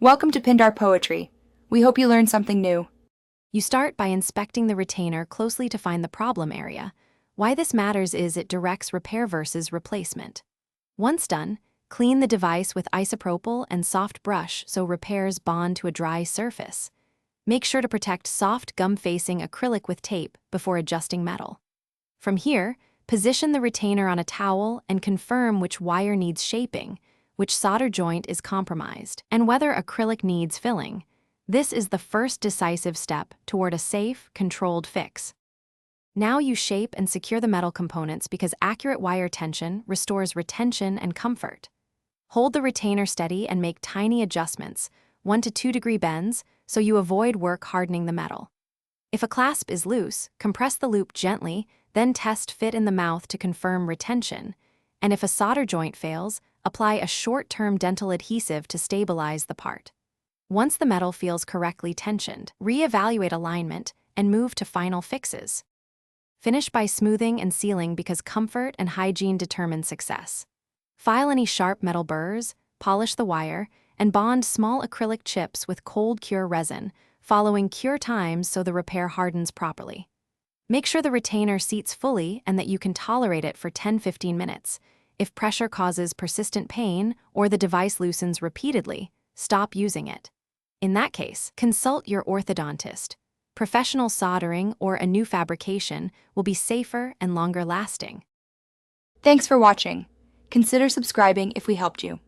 Welcome to Pindar Poetry. We hope you learned something new. You start by inspecting the retainer closely to find the problem area. Why this matters is it directs repair versus replacement. Once done, clean the device with isopropyl and soft brush so repairs bond to a dry surface. Make sure to protect soft gum-facing acrylic with tape before adjusting metal. From here, position the retainer on a towel and confirm which wire needs shaping, which solder joint is compromised, and whether acrylic needs filling. This is the first decisive step toward a safe, controlled fix. Now you shape and secure the metal components because accurate wire tension restores retention and comfort. Hold the retainer steady and make tiny adjustments, 1 to 2 degree bends, so you avoid work hardening the metal. If a clasp is loose, compress the loop gently, then test fit in the mouth to confirm retention. And if a solder joint fails, apply a short-term dental adhesive to stabilize the part. Once the metal feels correctly tensioned, re-evaluate alignment and move to final fixes. Finish by smoothing and sealing because comfort and hygiene determine success. File any sharp metal burrs, polish the wire, and bond small acrylic chips with cold cure resin, following cure times so the repair hardens properly. Make sure the retainer seats fully and that you can tolerate it for 10-15 minutes. If pressure causes persistent pain or the device loosens repeatedly, stop using it. In that case, consult your orthodontist. Professional soldering or a new fabrication will be safer and longer lasting. Thanks for watching. Consider subscribing if we helped you.